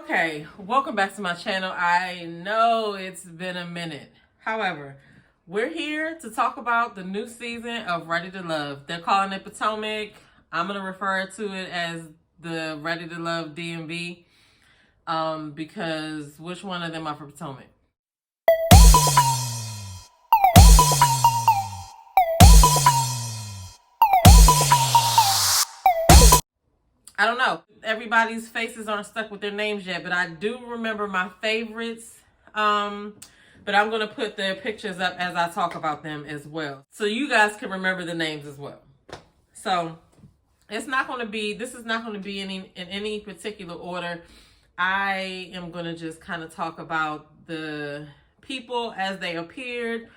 Okay, welcome back to my channel. I know it's been a minute. However, we're here to talk about the new season of Ready to Love. They're calling it Potomac. I'm going to refer to it as the Ready to Love DMV because which one of them are for Potomac? I don't know. Everybody's faces aren't stuck with their names yet, but I do remember my favorites. But I'm going to put the pictures up as I talk about them as well, so you guys can remember the names as well. So this is not going to be in any particular order. I am going to just kind of talk about the people as they appeared,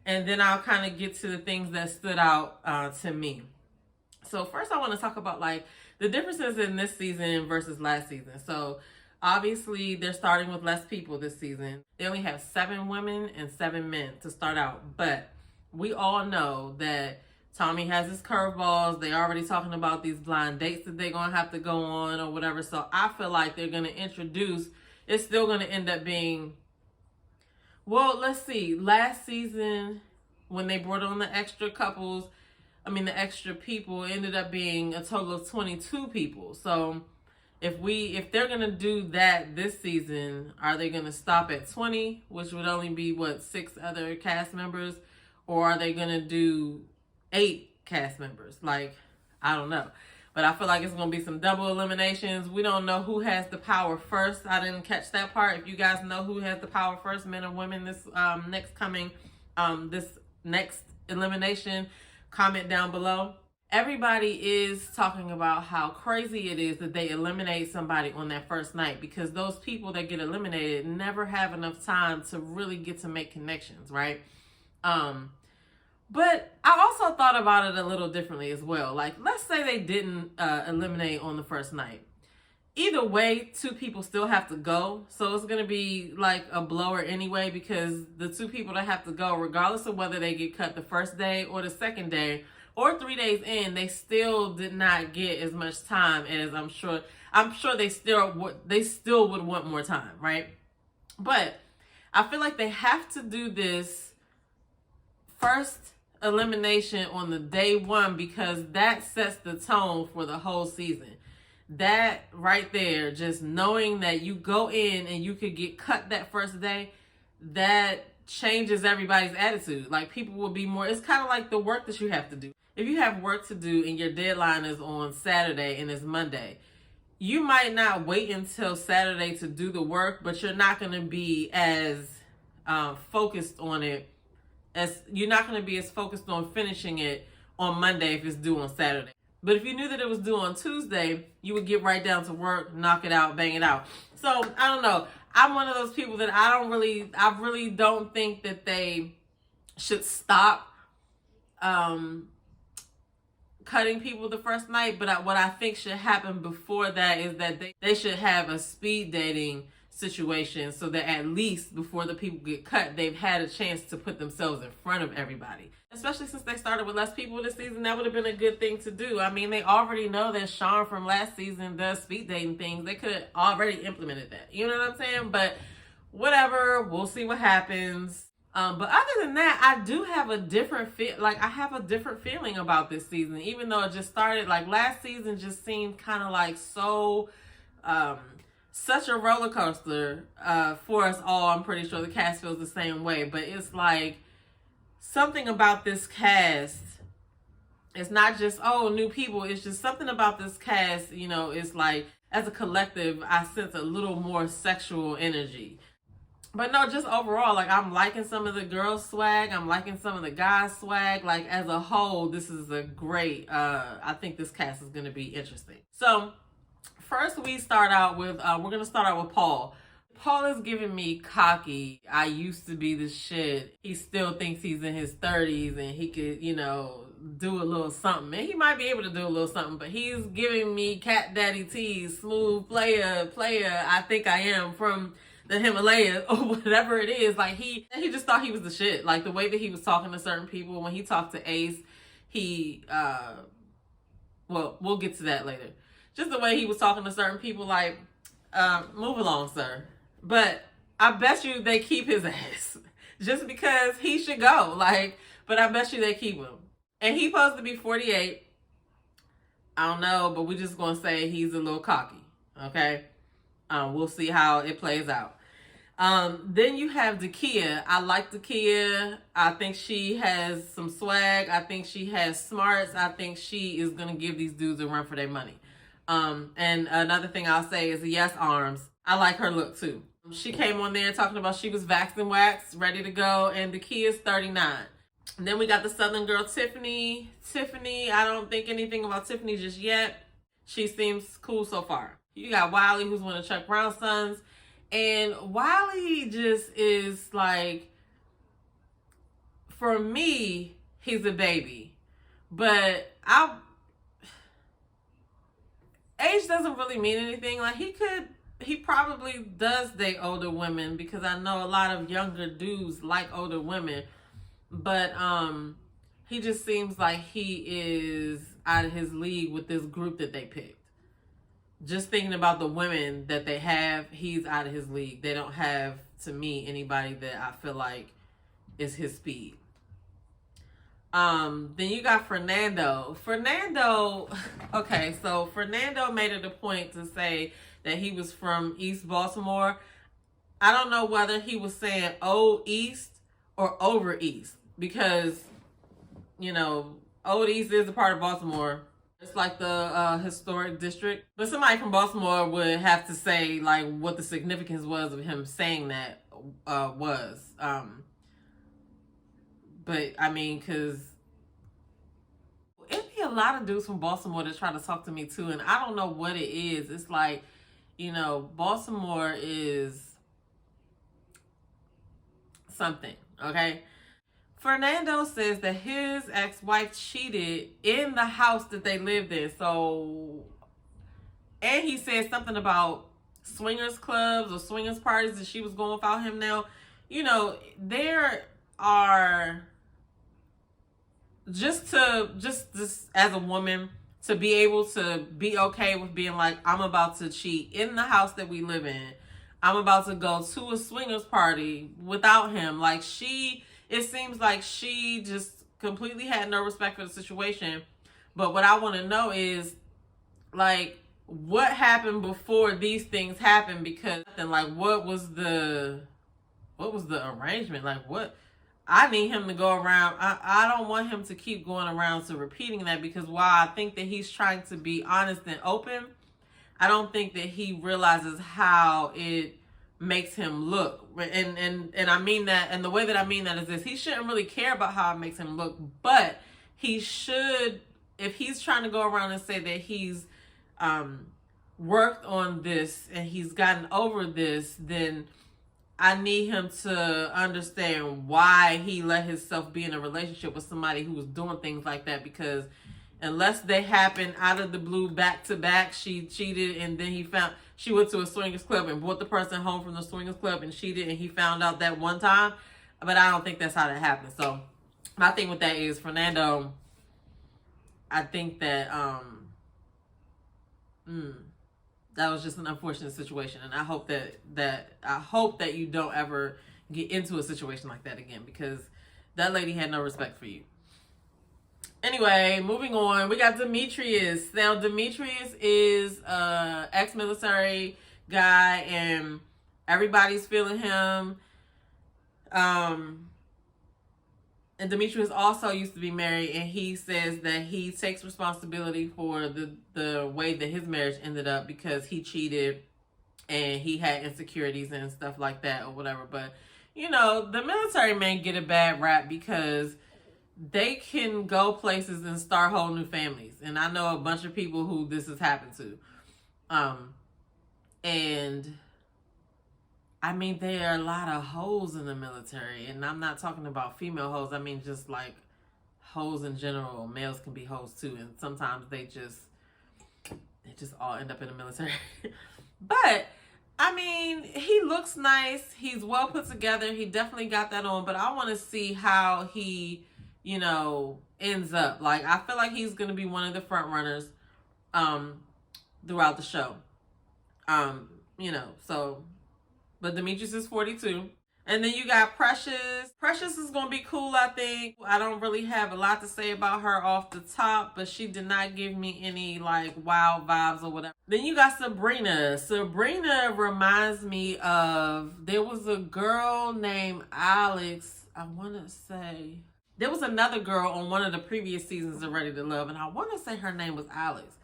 and then I'll kind of get to the things that stood out to me. So first I want to talk about like the differences in this season versus last season. So obviously they're starting with less people this season. They only have 7 women and 7 men to start out. But we all know that Tommy has his curveballs. They already talking about these blind dates that they're going to have to go on or whatever. So I feel like they're going to introduce, it's still going to end up being, well, let's see. Last season when they brought on the extra couples, the extra people, ended up being a total of 22 people. So if they're gonna do that this season, are they gonna stop at 20, which would only be 6 other cast members, or are they gonna do 8 cast members? Like, I don't know. But I feel like it's gonna be some double eliminations. We don't know who has the power first. I didn't catch that part. If you guys know who has the power first, men or women, this next elimination, comment down below. Everybody is talking about how crazy it is that they eliminate somebody on that first night, because those people that get eliminated never have enough time to really get to make connections, right? But I also thought about it a little differently as well. Like, let's say they didn't eliminate on the first night. Either way, 2 people still have to go. So it's going to be like a blower anyway, because the 2 people that have to go, regardless of whether they get cut the first day or the second day or 3 days in, they still did not get as much time as I'm sure they still would want more time, right? But I feel like they have to do this first elimination on the day 1, because that sets the tone for the whole season. That right there, just knowing that you go in and you could get cut that first day, that changes everybody's attitude. Like, people will be more, it's kind of like the work that you have to do. If you have work to do and your deadline is on Saturday and it's Monday, you might not wait until Saturday to do the work, but you're not going to be as focused on it, as you're not going to be as focused on finishing it on Monday if it's due on Saturday. But if you knew that it was due on Tuesday, you would get right down to work, knock it out, bang it out. So I don't know. I'm one of those people that I really don't think that they should stop cutting people the first night. But what I think should happen before that is that they should have a speed dating situation, so that at least before the people get cut, they've had a chance to put themselves in front of everybody. Especially since they started with less people this season, that would have been a good thing to do. I mean, they already know that Sean from last season does speed dating things. They could have already implemented that. You know what I'm saying? But whatever, we'll see what happens. But other than that, I do have a different feeling about this season, even though it just started, like, last season just seemed kind of like so such a roller coaster for us all. I'm pretty sure the cast feels the same way, but it's like something about this cast. It's not just, new people. It's just something about this cast, it's like, as a collective, I sense a little more sexual energy. But no, just overall, like, I'm liking some of the girls' swag. I'm liking some of the guys' swag. Like, as a whole, this is a great, I think this cast is going to be interesting. So first, we're going to start out with Paul. Paul is giving me cocky. I used to be the shit. He still thinks he's in his 30s and he could, do a little something. And he might be able to do a little something, but he's giving me Cat Daddy T's, smooth player, I think I am, from the Himalayas or whatever it is. Like, he just thought he was the shit. Like, the way that he was talking to certain people, when he talked to Ace, he, we'll get to that later. Just the way he was talking to certain people, like, Move along, sir. But I bet you they keep his ass just because he should go. Like, but I bet you they keep him. And he's supposed to be 48. I don't know, but we're just gonna say he's a little cocky. Okay. We'll see how it plays out. Then you have Dakia. I like Dakia. I think she has some swag. I think she has smarts. I think she is gonna give these dudes a run for their money. And another thing I'll say is yes, arms. I like her look too. She came on there talking about she was vaxxed and waxed, ready to go, and Dakia's 39. And then we got the Southern girl, Tiffany. Tiffany, I don't think anything about Tiffany just yet. She seems cool so far. You got Wiley, who's one of Chuck Brown's sons. And Wiley just is like, for me, he's a baby. But age doesn't really mean anything. Like, he probably does date older women because I know a lot of younger dudes like older women. But he just seems like he is out of his league with this group that they picked. Just thinking about the women that they have, he's out of his league. They don't have, to me, anybody that I feel like is his speed. Then you got Fernando. Okay, so Fernando made it a point to say that he was from East Baltimore. I don't know whether he was saying Old East or Over East because, Old East is a part of Baltimore. It's like the historic district. But somebody from Baltimore would have to say, like, what the significance was of him saying that was. But, I mean, because it'd be a lot of dudes from Baltimore that try to talk to me, too. And I don't know what it is. It's like, Baltimore is something, okay? Fernando says that his ex-wife cheated in the house that they lived in. So, and he said something about swingers clubs or swingers parties that she was going without him now. There are just as a woman to be able to be okay with being like, I'm about to cheat in the house that we live in. I'm about to go to a swingers party without him. Like, it seems like she just completely had no respect for the situation. But what I want to know is, like, what happened before these things happened? Because, like, what was the arrangement? Like, what? I need him to go around. I don't want him to keep going around to repeating that, because while I think that he's trying to be honest and open, I don't think that he realizes how it makes him look. And I mean that, and the way that I mean that is this: he shouldn't really care about how it makes him look, but he should, if he's trying to go around and say that he's worked on this and he's gotten over this, then I need him to understand why he let himself be in a relationship with somebody who was doing things like that. Because unless they happen out of the blue, back to back, she cheated, and then she went to a swingers club and brought the person home from the swingers club and cheated, and he found out that one time. But I don't think that's how that happened. So my thing with that is, Fernando, I think that that was just an unfortunate situation, and I hope that you don't ever get into a situation like that again, because that lady had no respect for you. Anyway, moving on, we got Demetrius. Now, Demetrius is a ex-military guy, and everybody's feeling him. And Demetrius also used to be married, and he says that he takes responsibility for the way that his marriage ended up, because he cheated and he had insecurities and stuff like that or whatever. But, the military men get a bad rap because they can go places and start whole new families. And I know a bunch of people who this has happened to. And I mean, there are a lot of hoes in the military, and I'm not talking about female hoes. I mean, just like hoes in general. Males can be hoes too, and sometimes they just all end up in the military. But I mean, he looks nice. He's well put together. He definitely got that on. But I want to see how he, ends up. Like, I feel like he's going to be one of the front runners throughout the show. So, but Demetrius is 42. And then you got Precious. Precious is going to be cool, I think. I don't really have a lot to say about her off the top, but she did not give me any like wild vibes or whatever. Then you got Sabrina. Sabrina reminds me of, there was a girl named Alex, I want to say. There was another girl on one of the previous seasons of Ready to Love, and I want to say her name was Alex.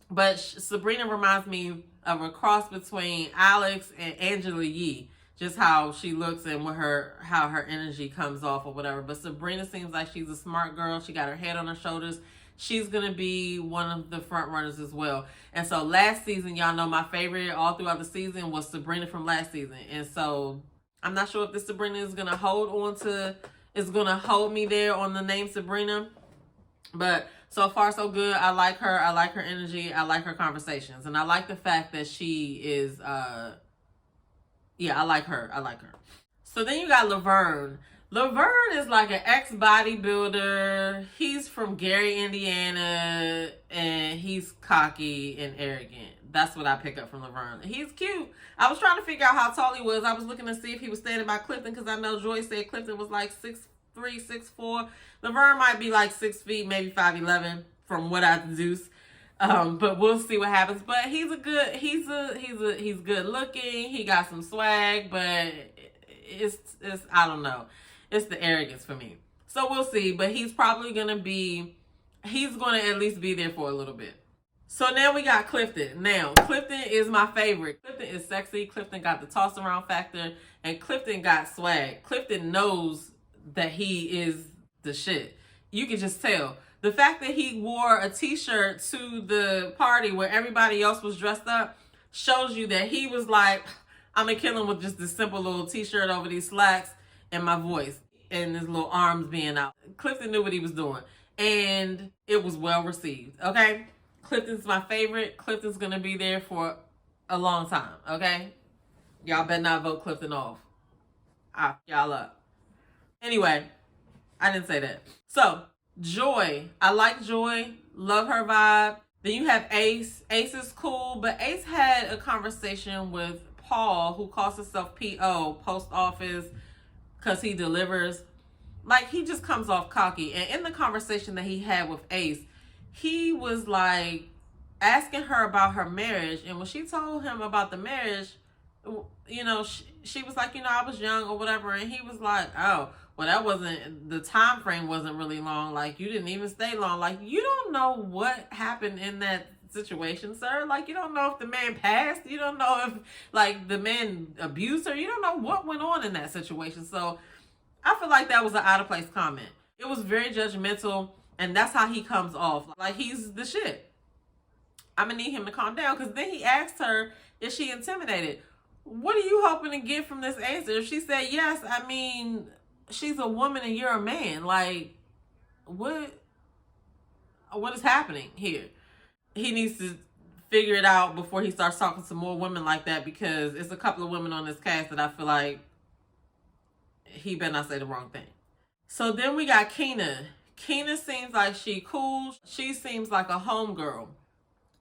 But Sabrina reminds me of a cross between Alex and Angela Yee. Just how she looks and how her energy comes off or whatever. But Sabrina seems like she's a smart girl. She got her head on her shoulders. She's going to be one of the front runners as well. And so last season, y'all know my favorite all throughout the season was Sabrina from last season. And so I'm not sure if this Sabrina is going to hold me there on the name Sabrina. But so far, so good. I like her. I like her energy. I like her conversations. And I like the fact that she is, I like her. So then you got Laverne. Laverne is like an ex-bodybuilder. He's from Gary, Indiana, and he's cocky and arrogant. That's what I pick up from Laverne. He's cute. I was trying to figure out how tall he was. I was looking to see if he was standing by Clifton, because I know Joy said Clifton was like 6'3", 6'4". Laverne might be like 6 feet, maybe 5'11", from what I deduce. But we'll see what happens. But he's good looking. He got some swag, but it's I don't know. It's the arrogance for me. So we'll see. But he's probably gonna at least be there for a little bit. So now we got Clifton. Now, Clifton is my favorite. Clifton is sexy. Clifton got the toss around factor, and Clifton got swag. Clifton knows that he is the shit. You can just tell. The fact that he wore a t-shirt to the party where everybody else was dressed up shows you that he was like, I'm gonna kill him with just this simple little t-shirt over these slacks and my voice and his little arms being out. Clifton knew what he was doing, and it was well received. Okay, Clifton's my favorite. Clifton's gonna be there for a long time. Okay, y'all better not vote Clifton off. Y'all up. Anyway, I didn't say that. So Joy, I like Joy, love her vibe. Then you have Ace. Ace is cool, but Ace had a conversation with Paul, who calls himself P.O., post office, because he delivers. Like, he just comes off cocky. And in the conversation that he had with Ace, he was like asking her about her marriage. And when she told him about the marriage, she was like, I was young or whatever. And he was like, oh, well, the time frame wasn't really long. Like, you didn't even stay long. Like, you don't know what happened in that situation, sir. Like, you don't know if the man passed. You don't know if, like, the man abused her. You don't know what went on in that situation. So I feel like that was an out of place comment. It was very judgmental, and that's how he comes off. Like, he's the shit. I'm gonna need him to calm down, because then he asked her, is she intimidated? What are you hoping to get from this answer? If she said yes, I mean, she's a woman and you're a man. Like, what is happening here? He needs to figure it out before he starts talking to more women like that, because it's a couple of women on this cast that I feel like he better not say the wrong thing. So then we got Keena. Keena seems like she cool. She seems like a homegirl.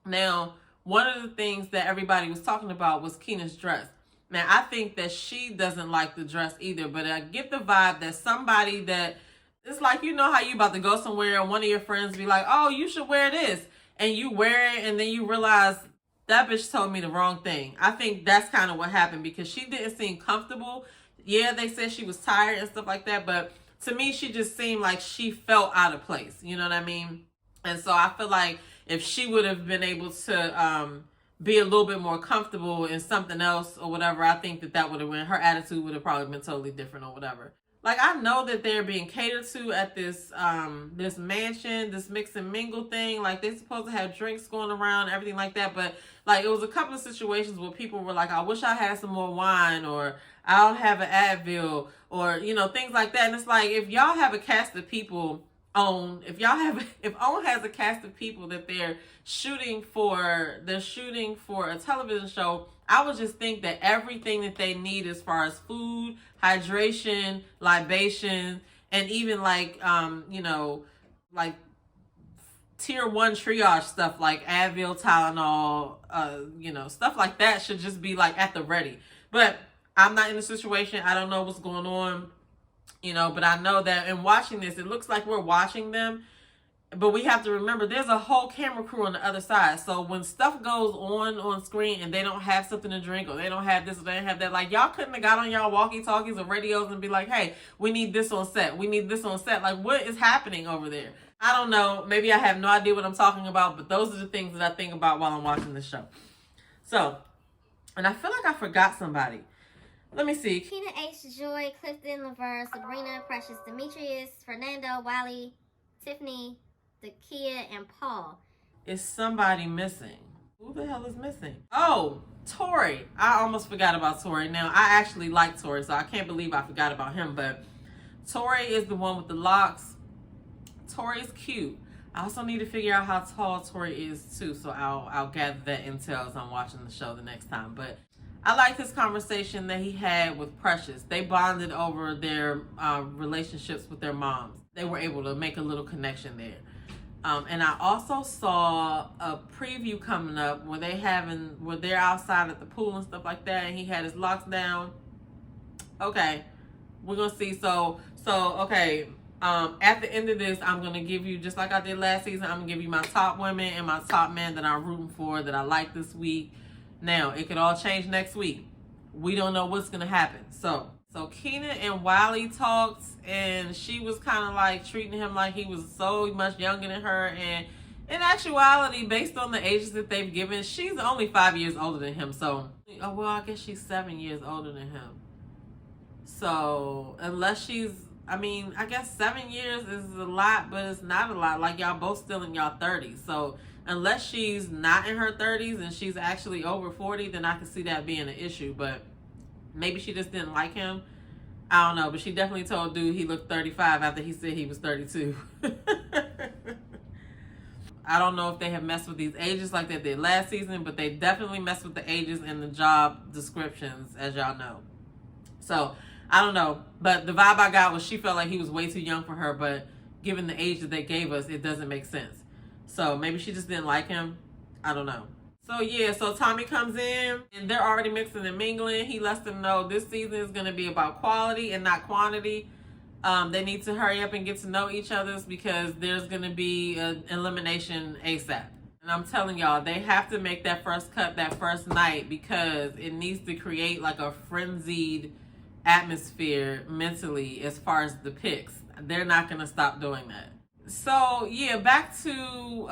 Now, one of the things that everybody was talking about was Keena's dress. Now, I think that she doesn't like the dress either, but I get the vibe that somebody that, it's like, how you about to go somewhere and one of your friends be like, oh, you should wear this. And you wear it, and then you realize that bitch told me the wrong thing. I think that's kind of what happened, because she didn't seem comfortable. Yeah, they said she was tired and stuff like that, but to me, she just seemed like she felt out of place. You know what I mean? And so I feel like if she would have been able to be a little bit more comfortable in something else or whatever, I think that would have been, her attitude would have probably been totally different or whatever. Like, I know that they're being catered to at this this mansion, this mix and mingle thing. Like, they're supposed to have drinks going around, everything like that. But, like, it was a couple of situations where people were like, I wish I had some more wine, or I'll have an Advil, or, things like that. And it's like, if y'all have a cast of people if OWN has a cast of people that they're shooting for a television show, I would just think that everything that they need as far as food, hydration, libation, and even like tier 1 triage stuff like Advil, Tylenol, stuff like that should just be like at the ready. But I'm not in the situation. I don't know what's going on, but I know that in watching this, it looks like we're watching them. But we have to remember there's a whole camera crew on the other side. So when stuff goes on screen and they don't have something to drink, or they don't have this, or they don't have that, like, y'all couldn't have got on y'all walkie-talkies or radios and be like, hey, we need this on set. We need this on set. Like, what is happening over there? I don't know. Maybe I have no idea what I'm talking about, but those are the things that I think about while I'm watching this show. So, and I feel like I forgot somebody. Let me see. Tina H, Joy, Clifton, Laverne, Sabrina, Precious, Demetrius, Fernando, Wiley, Tiffany, Dakia, and Paul. Is somebody missing? Who the hell is missing? Oh, Tori. I almost forgot about Tori. Now, I actually like Tori, so I can't believe I forgot about him. But Tori is the one with the locks. Tori's cute. I also need to figure out how tall Tori is too, so I'll gather that intel as I'm watching the show the next time. But I like this conversation that he had with Precious. They bonded over their relationships with their moms. They were able to make a little connection there. And I also saw a preview coming up where they're outside at the pool and stuff like that, and he had his locks down. Okay, we're gonna see. So okay. At the end of this, I'm gonna give you, just like I did last season, I'm gonna give you my top women and my top men that I'm rooting for, that I like this week. Now, it could all change next week. We don't know what's gonna happen. So Keena and Wiley talked, and she was kind of like treating him like he was so much younger than her. And in actuality, based on the ages that they've given, she's only 5 years older than him. So, I guess she's 7 years older than him. So, unless I guess 7 years is a lot, but it's not a lot. Like, y'all both still in y'all 30s. So, unless she's not in her 30s and she's actually over 40, then I can see that being an issue. But maybe she just didn't like him. I don't know, but she definitely told dude he looked 35 after he said he was 32. I don't know if they have messed with these ages like they did last season, but they definitely messed with the ages in the job descriptions, as y'all know. So, I don't know. But the vibe I got was she felt like he was way too young for her, but given the age that they gave us, it doesn't make sense. So, maybe she just didn't like him. I don't know. So yeah, so Tommy comes in and they're already mixing and mingling. He lets them know this season is going to be about quality and not quantity. They need to hurry up and get to know each other because there's going to be an elimination ASAP. And I'm telling y'all, they have to make that first cut that first night because it needs to create like a frenzied atmosphere mentally as far as the picks. They're not going to stop doing that. So yeah, back to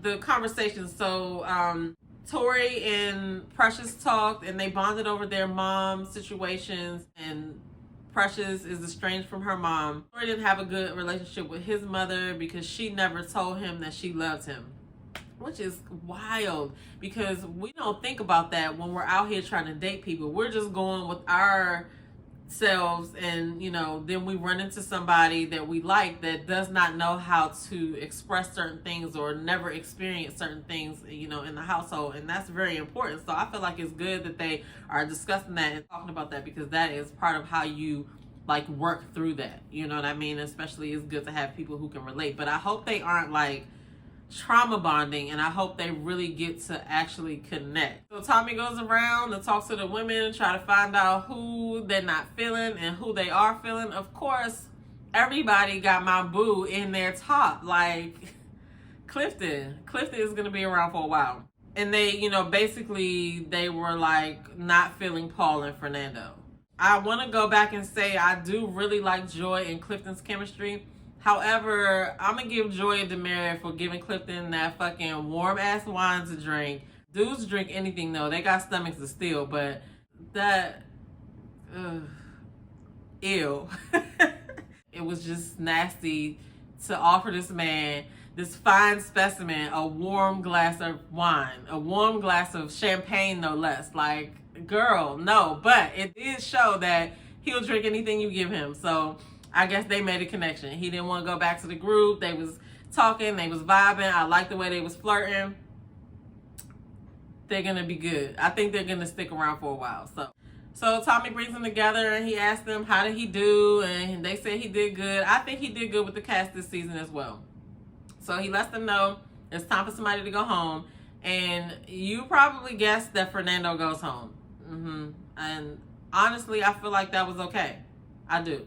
the conversation. So Tori and Precious talked and they bonded over their mom situations, and Precious is estranged from her mom. Tori didn't have a good relationship with his mother because she never told him that she loved him, which is wild because we don't think about that when we're out here trying to date people. We're just going with our selves, and then we run into somebody that we like that does not know how to express certain things or never experience certain things in the household, and that's very important. So I feel like it's good that they are discussing that and talking about that because that is part of how you like work through that, you know what I mean? Especially it's good to have people who can relate, but I hope they aren't like trauma bonding, and I hope they really get to actually connect. So Tommy goes around and talks to the women and try to find out who they're not feeling and who they are feeling. Of course, everybody got my boo in their top. Like Clifton is going to be around for a while. And they, basically they were like not feeling Paul and Fernando. I want to go back and say I do really like Joy and Clifton's chemistry. However, I'm going to give Joy a demerit for giving Clifton that fucking warm-ass wine to drink. Dudes drink anything, though. They got stomachs to steal, but that... ew. It was just nasty to offer this man, this fine specimen, a warm glass of wine. A warm glass of champagne, no less. Like, girl, no. But it did show that he'll drink anything you give him, so... I guess they made a connection. He didn't want to go back to the group. They was talking. They was vibing. I like the way they was flirting. They're going to be good. I think they're going to stick around for a while. So Tommy brings them together and he asked them, how did he do? And they said he did good. I think he did good with the cast this season as well. So he lets them know It's time for somebody to go home. And you probably guessed that Fernando goes home. And honestly, I feel like that was okay. I do.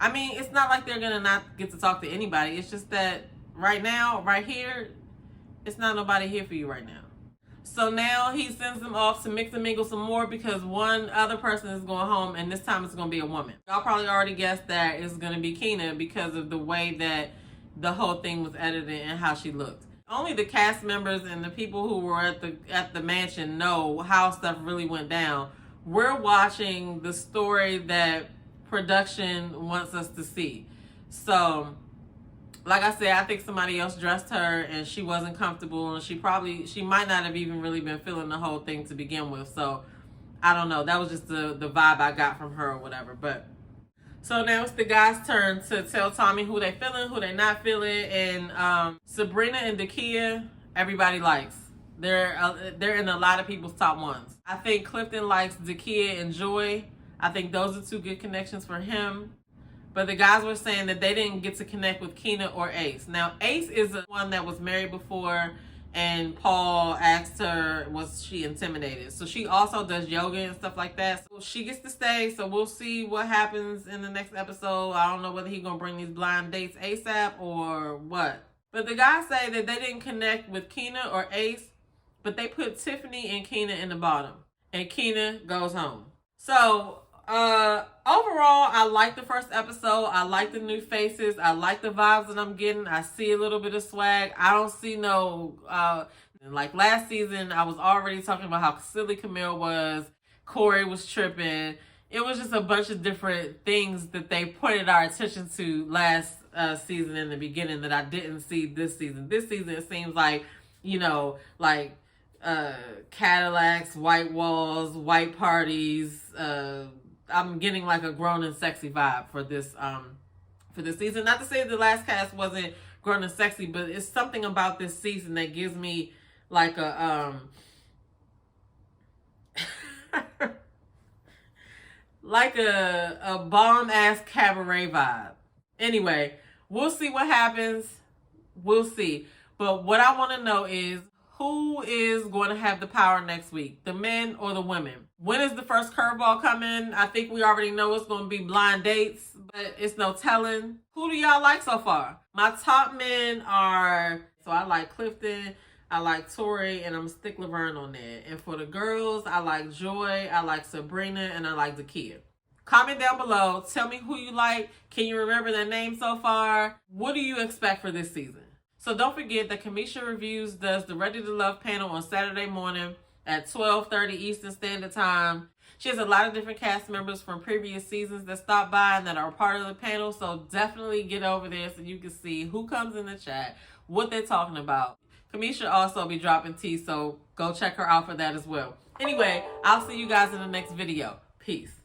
I mean, it's not like they're going to not get to talk to anybody. It's just that right now, right here, it's not nobody here for you right now. So now he sends them off to mix and mingle some more because one other person is going home, and this time it's going to be a woman. Y'all probably already guessed that it's going to be Keena because of the way that the whole thing was edited and how she looked. Only the cast members and the people who were at the mansion know how stuff really went down. We're watching the story that production wants us to see. So, like I said, I think somebody else dressed her and she wasn't comfortable, and she might not have even really been feeling the whole thing to begin with. So I don't know. That was just the vibe I got from her or whatever. But so now it's the guys' turn to tell Tommy who they feeling, who they not feeling. And Sabrina and Dakia, everybody likes. They're in a lot of people's top ones. I think Clifton likes Dakia and Joy. I think those are two good connections for him. But the guys were saying that they didn't get to connect with Keena or Ace. Now, Ace is the one that was married before, and Paul asked her, was she intimidated? So she also does yoga and stuff like that. So she gets to stay, so we'll see what happens in the next episode. I don't know whether he's going to bring these blind dates ASAP or what. But the guys say that they didn't connect with Keena or Ace, but they put Tiffany and Keena in the bottom. And Keena goes home. So overall, I like the first episode. I like the new faces. I like the vibes that I'm getting. I see a little bit of swag. I don't see no like last season, I was already talking about how silly Camille was. Corey was tripping. It was just a bunch of different things that they pointed our attention to last season in the beginning that I didn't see this season. This season, it seems like, you know, like Cadillacs, white walls, white parties, I'm getting like a grown and sexy vibe for this season. Not to say the last cast wasn't grown and sexy, but it's something about this season that gives me like a like a bomb ass cabaret vibe. Anyway, we'll see what happens. We'll see. But what I want to know is, who is going to have the power next week? The men or the women? When is the first curveball coming? I think we already know it's going to be blind dates, but it's no telling. Who do y'all like so far? My top men are, so I like Clifton, I like Tori, and I'm stick Laverne on there. And for the girls, I like Joy, I like Sabrina, and I like Dakia. Comment down below. Tell me who you like. Can you remember their name so far? What do you expect for this season? So don't forget that Kamisha Reviews does the Ready to Love panel on Saturday morning at 12:30 Eastern Standard Time. She has a lot of different cast members from previous seasons that stop by and that are part of the panel. So definitely get over there so you can see who comes in the chat, what they're talking about. Kamisha also be dropping tea, so go check her out for that as well. Anyway, I'll see you guys in the next video. Peace.